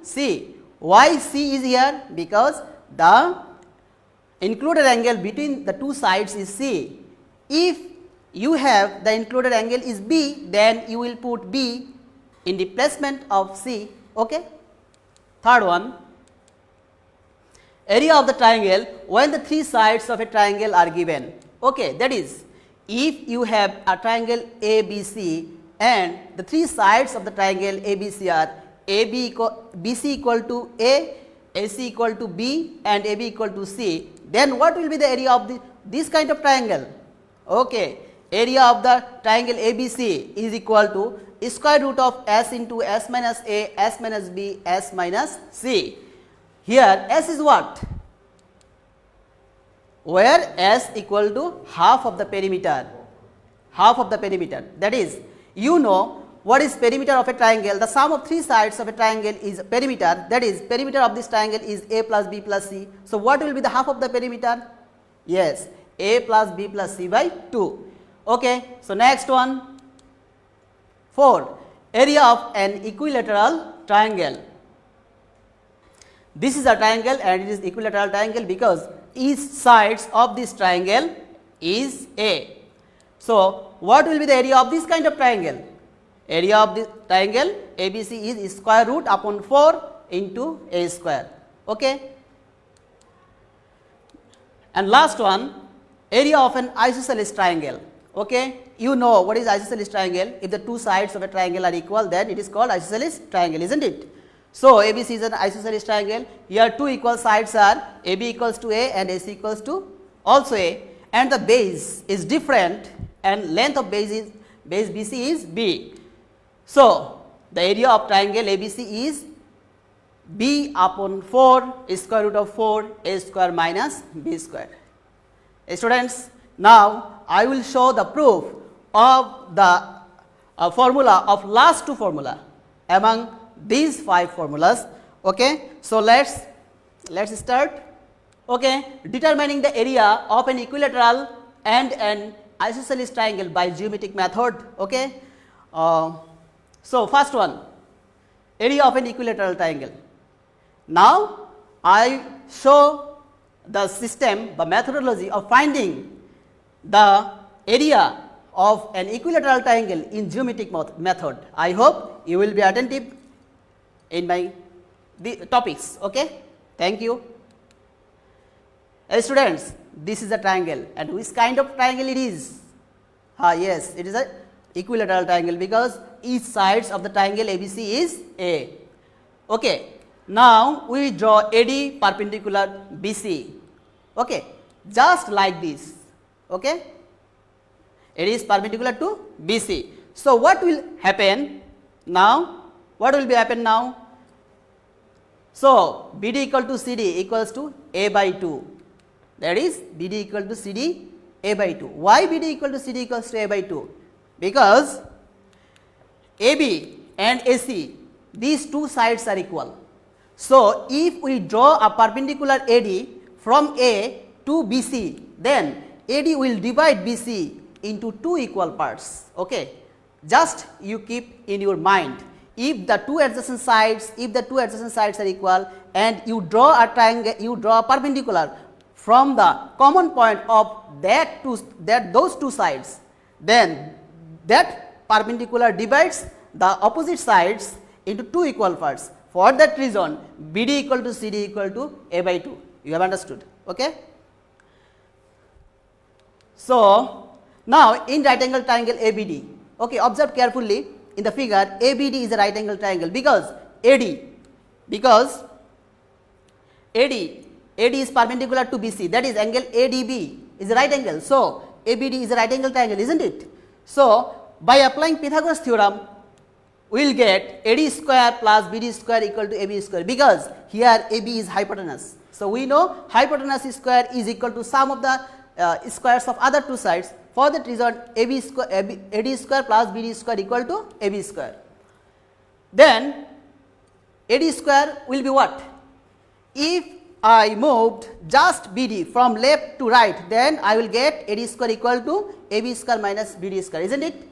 C. Why C is here? Because the included angle between the two sides is C. If you have the included angle is B, then you will put B in the placement of C. Okay. Third one, area of the triangle when the three sides of a triangle are given. Okay, that is, if you have a triangle ABC and the three sides of the triangle ABC are BC equal to A, AC equal to B and AB equal to C, then what will be the area of this kind of triangle? Okay, area of the triangle ABC is equal to square root of S into S minus A, S minus B, S minus C. Here S is what? Where S equal to half of the perimeter, that is, you know what is perimeter of a triangle. The sum of three sides of a triangle is perimeter, that is, perimeter of this triangle is A plus B plus C. So, what will be the half of the perimeter? Yes, A plus B plus C by 2. Okay. So, next one, 4, area of an equilateral triangle. This is a triangle and it is equilateral triangle because each sides of this triangle is A. So, what will be the area of this kind of triangle? Area of the triangle ABC is square root upon 4 into A square. Okay. And last one, area of an isosceles triangle. Okay. You know what is isosceles triangle? If the two sides of a triangle are equal, then it is called isosceles triangle, isn't it? So, ABC is an isosceles triangle. Here two equal sides are AB equals to A and AC equals to also A, and the base is different and length of base BC is B. So, the area of triangle ABC is B upon 4 square root of 4 A square minus B square. Students, now I will show the proof of the formula of last two formula among these 5 formulas. Okay. So, let's start. Okay. Determining the area of an equilateral and an isosceles triangle by geometric method. Okay. So, first one, area of an equilateral triangle. Now, I show the system, the methodology of finding the area of an equilateral triangle in geometric method. I hope you will be attentive in my topics. Okay. Thank you. Students, this is a triangle, and which kind of triangle it is? Yes, it is a equilateral triangle because each sides of the triangle ABC is A. Okay. Now, we draw AD perpendicular BC. Okay. Just like this. Okay. AD is perpendicular to BC. So, what will happen now? What will be happen now? So, BD equal to CD equals to A by 2. That is, BD equal to CD A by 2. Why BD equal to CD equals to A by 2? Because AB and AC, these two sides are equal. So, if we draw a perpendicular AD from A to BC, then AD will divide BC into two equal parts. Okay. Just you keep in your mind, if the two adjacent sides are equal and you draw a triangle, you draw a perpendicular from the common point of those two sides, then that perpendicular divides the opposite sides into two equal parts. For that reason, BD equal to CD equal to A by 2. You have understood. Okay. So, now in right angle triangle ABD, okay, observe carefully in the figure. ABD is a right angle triangle because AD is perpendicular to BC, that is angle ADB is a right angle. So, ABD is a right angle triangle, isn't it? So, by applying Pythagoras theorem, we will get AD square plus BD square equal to AB square, because here AB is hypotenuse. So, we know hypotenuse square is equal to sum of the squares of other two sides. For that reason, AD square plus BD square equal to AB square. Then AD square will be what? If I moved just BD from left to right, then I will get AD square equal to AB square minus BD square, isn't it?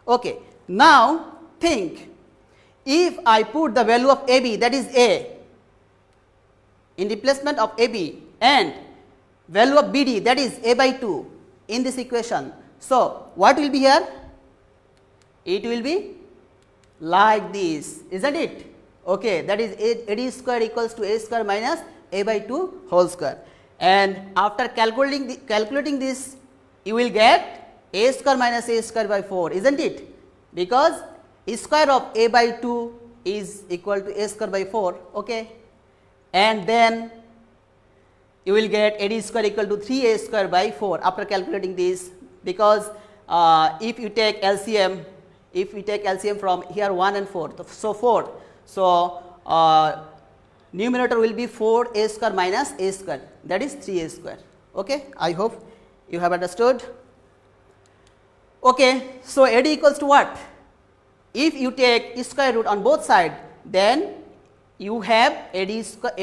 Okay. Now think, if I put the value of AB, that is A, in replacement of AB, and value of BD, that is A by 2 in this equation. So, what will be here? It will be like this, isn't it? Okay, that is AD square equals to A square minus A by 2 whole square. And after calculating this, you will get A square minus A square by 4, isn't it? Because square of A by 2 is equal to A square by 4, okay. And then you will get AD square equal to 3A square by 4 after calculating this, because if you take LCM, if we take LCM from here 1 and 4, so 4, so numerator will be 4A square minus A square, that is 3A square, okay. I hope you have understood. Okay, so AD equals to what? If you take square root on both sides, then you have AD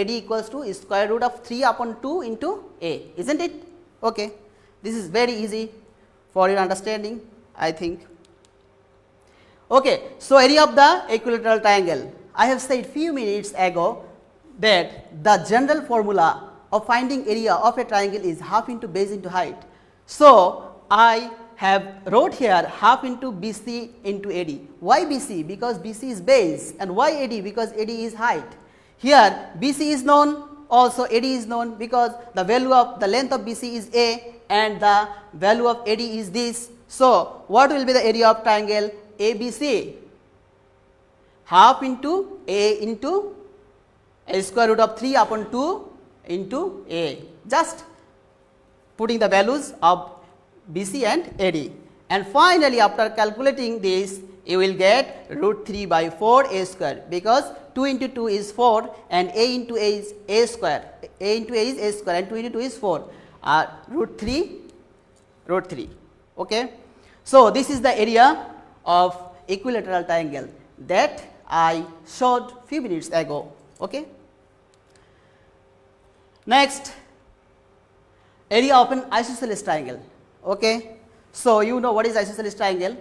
equals to square root of 3 upon 2 into A, isn't it? Okay, this is very easy for your understanding, I think. Okay, so area of the equilateral triangle. I have said few minutes ago that the general formula of finding area of a triangle is half into base into height. So, I have wrote here half into BC into AD. Why BC? Because BC is base, and why AD? Because AD is height. Here BC is known, also AD is known, because the value of the length of BC is A and the value of AD is this. So, what will be the area of triangle ABC? Half into A into A square root of 3 upon 2 into A, just putting the values of BC and AD. And finally, after calculating this, you will get root 3 by 4 A square, because 2 into 2 is 4 and A into A is A square, A into A is A square and 2 into 2 is 4, root 3, okay. So, this is the area of equilateral triangle that I showed few minutes ago, okay. Next, area of an isosceles triangle, okay. So, you know what is isosceles triangle?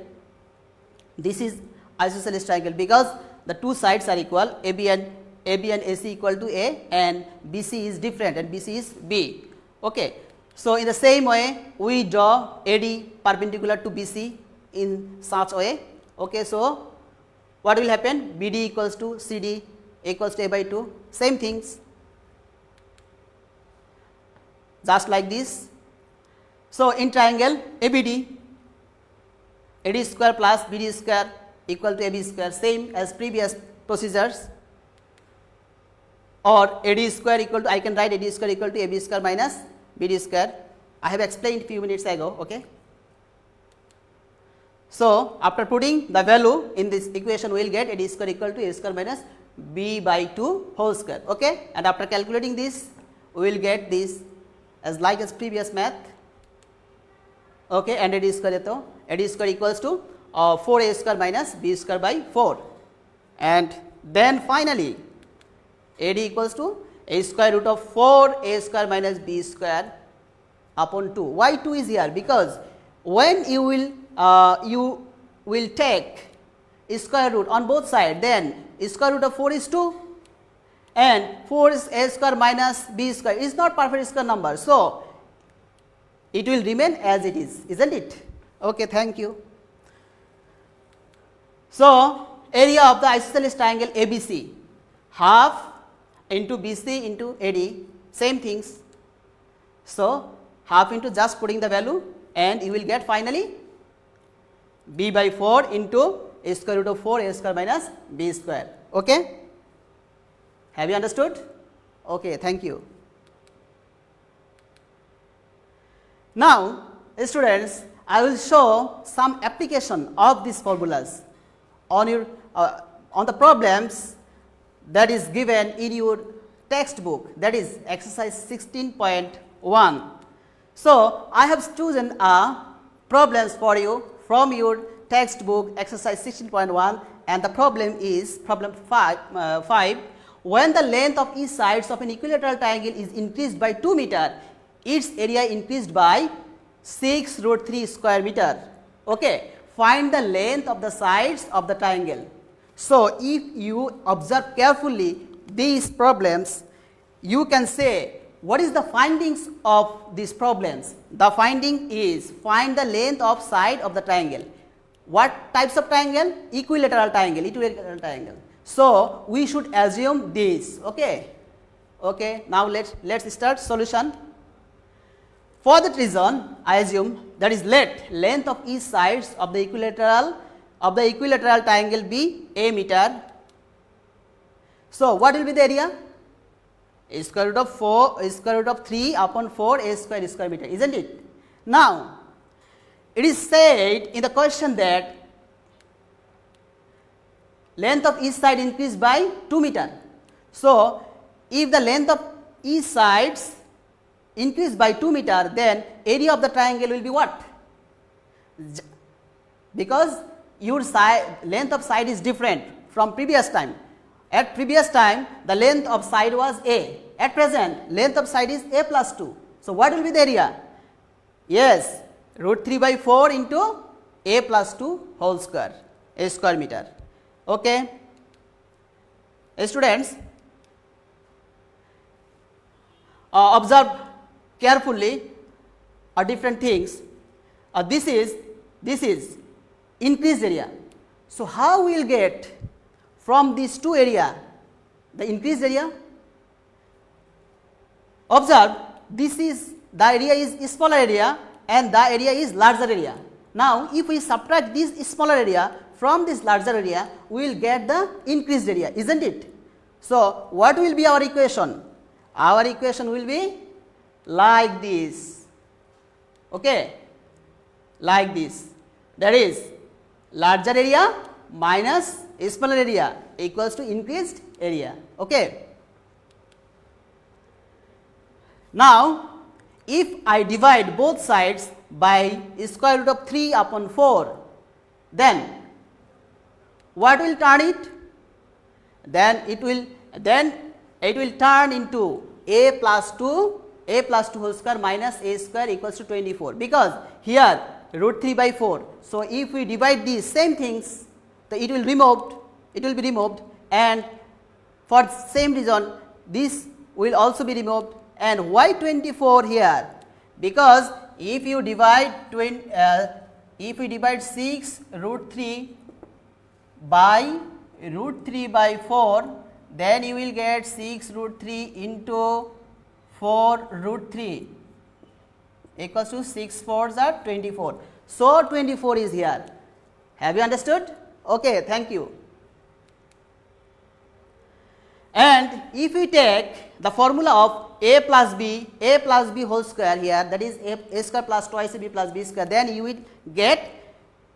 This is isosceles triangle because the two sides are equal, AB and AC equal to A, and BC is different and BC is B, okay. So, in the same way we draw AD perpendicular to BC in such way, okay. So, what will happen? BD equals to CD equals to A by 2, same things, just like this. So, in triangle ABD, AD square plus BD square equal to AB square, same as previous procedures, or AD square equal to, I can write AD square equal to AB square minus BD square. I have explained few minutes ago, okay. So, after putting the value in this equation, we will get AD square equal to A square minus B by 2 whole square, okay. And after calculating this, we will get this as like as previous math, okay. And AD square equals to 4A square minus B square by 4, and then finally AD equals to A square root of 4A square minus B square upon 2. Why 2 is here? Because when you will take square root on both sides, then square root of 4 is 2 and 4 is A square minus B square is not perfect square number. So, it will remain as it is, isn't it? Okay, thank you. So, area of the isosceles triangle ABC, half into BC into AD, same things. So, half into just putting the value, and you will get finally B by 4 into A square root of 4 A square minus B square, okay. Have you understood? Okay, thank you. Now, students, I will show some application of these formulas on your on the problems that is given in your textbook, that is exercise 16.1. So, I have chosen problems for you from your textbook exercise 16.1, and the problem is problem 5. When the length of each sides of an equilateral triangle is increased by 2 meter, its area increased by 6 root 3 square meter, okay. Find the length of the sides of the triangle. So, if you observe carefully these problems, you can say what is the findings of these problems. The finding is find the length of side of the triangle. What types of triangle? Equilateral triangle, equilateral triangle. So, we should assume this, okay. Okay, now let's start solution. For that reason, I assume that is let length of each sides of the equilateral triangle be a meter. So, what will be the area? A square root of 3 upon 4 a square meter, isn't it? Now, it is said in the question that length of each side increased by 2 meter. So, if the length of each sides increased by 2 meter, then area of the triangle will be what? Because your length of side is different from previous time. At previous time, the length of side was a. At present, length of side is a plus 2. So, what will be the area? Yes, root 3 by 4 into a plus 2 whole square, a square meter. Okay. Students, observe carefully different things. This is increased area. So, how we will get from these two area the increased area? Observe, this is the area is smaller area and the area is larger area. Now, if we subtract this smaller area from this larger area, we will get the increased area, isn't it? So, what will be our equation? Our equation will be like this, okay, like this, that is larger area minus smaller area equals to increased area, okay. Now, if I divide both sides by square root of 3 upon 4, then what will turn it? Then it will turn into a plus 2 whole square minus a square equals to 24, because here root 3 by 4. So, if we divide these same things, it will be removed, and for same reason this will also be removed. And why 24 here? Because if you divide 6 root 3 by root 3 by 4, then you will get 6 root 3 into 4 root 3 equals to 6 4s are 24. So, 24 is here. Have you understood? Okay, thank you. And if we take the formula of a plus b whole square here, that is a square plus twice b plus b square, then you will get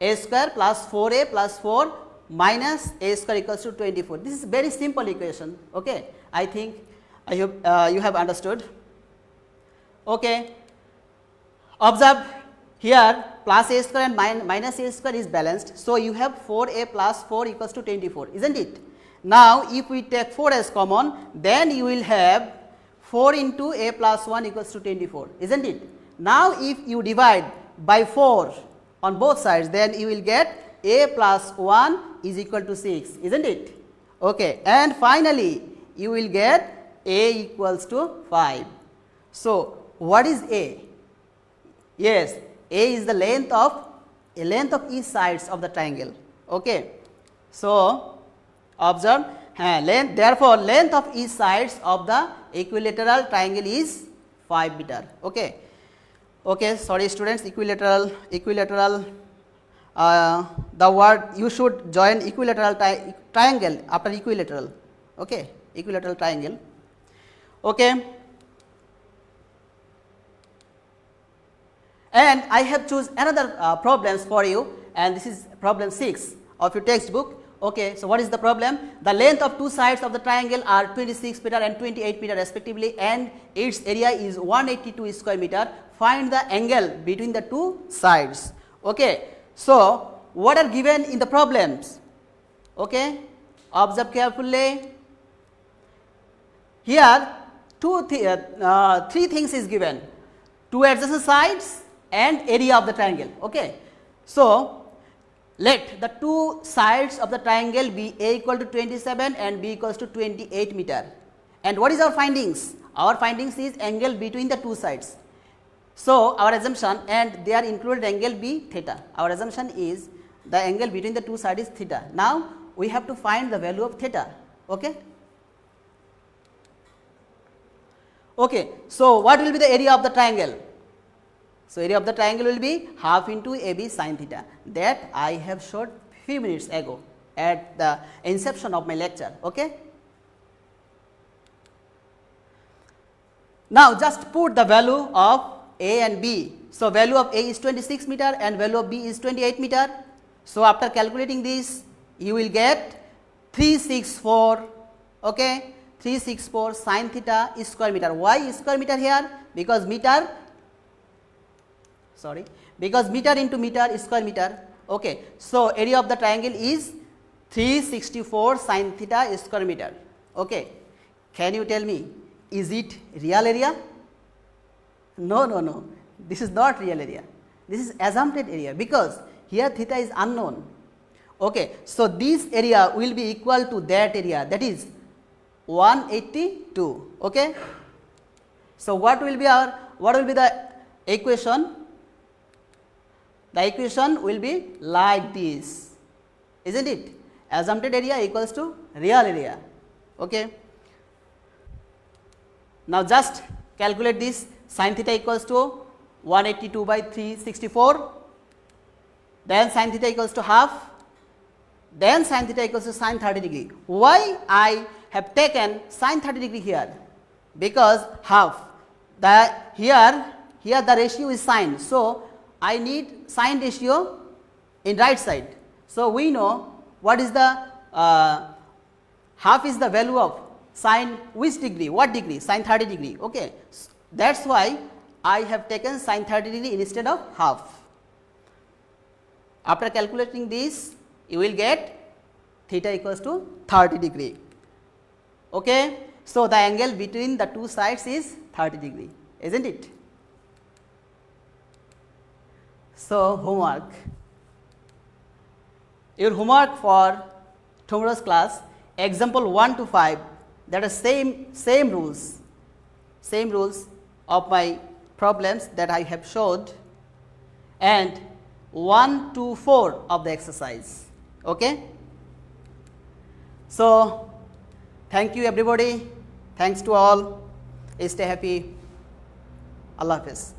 a square plus 4a plus 4 minus a square equals to 24. This is very simple equation, okay. I think I hope you have understood. Okay. Observe here plus a square and minus a square is balanced. So, you have 4a plus 4 equals to 24, isn't it? Now, if we take 4 as common, then you will have 4 into a plus 1 equals to 24, isn't it? Now, if you divide by 4 on both sides, then you will get a plus 1 is equal to 6, isn't it? Okay. And finally, you will get a equals to 5. So, what is a? Yes, a is the length of each sides of the triangle, okay. So, observe length, therefore, length of each sides of the equilateral triangle is 5 meter, okay. Okay, sorry students, equilateral, the word you should join equilateral triangle after equilateral, okay, equilateral triangle, okay. And I have choose another problems for you, and this is problem 6 of your textbook. Okay, so what is the problem? The length of two sides of the triangle are 26 meter and 28 meter respectively, and its area is 182 square meter. Find the angle between the two sides. Okay, so what are given in the problems? Okay, observe carefully. Here, three things is given: two adjacent sides and area of the triangle. Okay, so let the two sides of the triangle be A equal to 27 and B equals to 28 meter. And what is our findings? Our findings is angle between the two sides. So, our assumption, and they are included angle B theta. Our assumption is the angle between the two sides is theta. Now, we have to find the value of theta. Okay? Okay. So, what will be the area of the triangle? So, area of the triangle will be half into AB sin theta, that I have showed few minutes ago at the inception of my lecture. Okay? Now, just put the value of A and B. So, value of A is 26 meter and value of B is 28 meter. So, after calculating this, you will get 364, okay, 364 sin theta is square meter. Why square meter here? Because meter into meter is square meter. Okay. So, area of the triangle is 364 sin theta is square meter. Okay. Can you tell me, is it real area? No. This is not real area. This is assumpted area, because here theta is unknown. Okay. So, this area will be equal to that area, that is 182. Okay. So, what will be the equation? The equation will be like this, isn't it? Assumpted area equals to real area. Okay. Now, just calculate this. Sin theta equals to 182 by 364, then sin theta equals to half, then sin theta equals to sin 30 degree. Why I have taken sin 30 degree here? Because half, here the ratio is sin. So, I need sin ratio in right side. So, we know what is the half is the value of sin which degree, what degree, sin 30 degree. Okay. That is why I have taken sin 30 degree instead of half. After calculating this, you will get theta equals to 30 degree. Okay. So, the angle between the two sides is 30 degree, isn't it? So, homework. Your homework for tomorrow's class, example 1 to 5, that is same rules of my problems that I have showed, and 1 to 4 of the exercise. Okay. So, thank you everybody. Thanks to all. Stay happy. Allah Hafiz.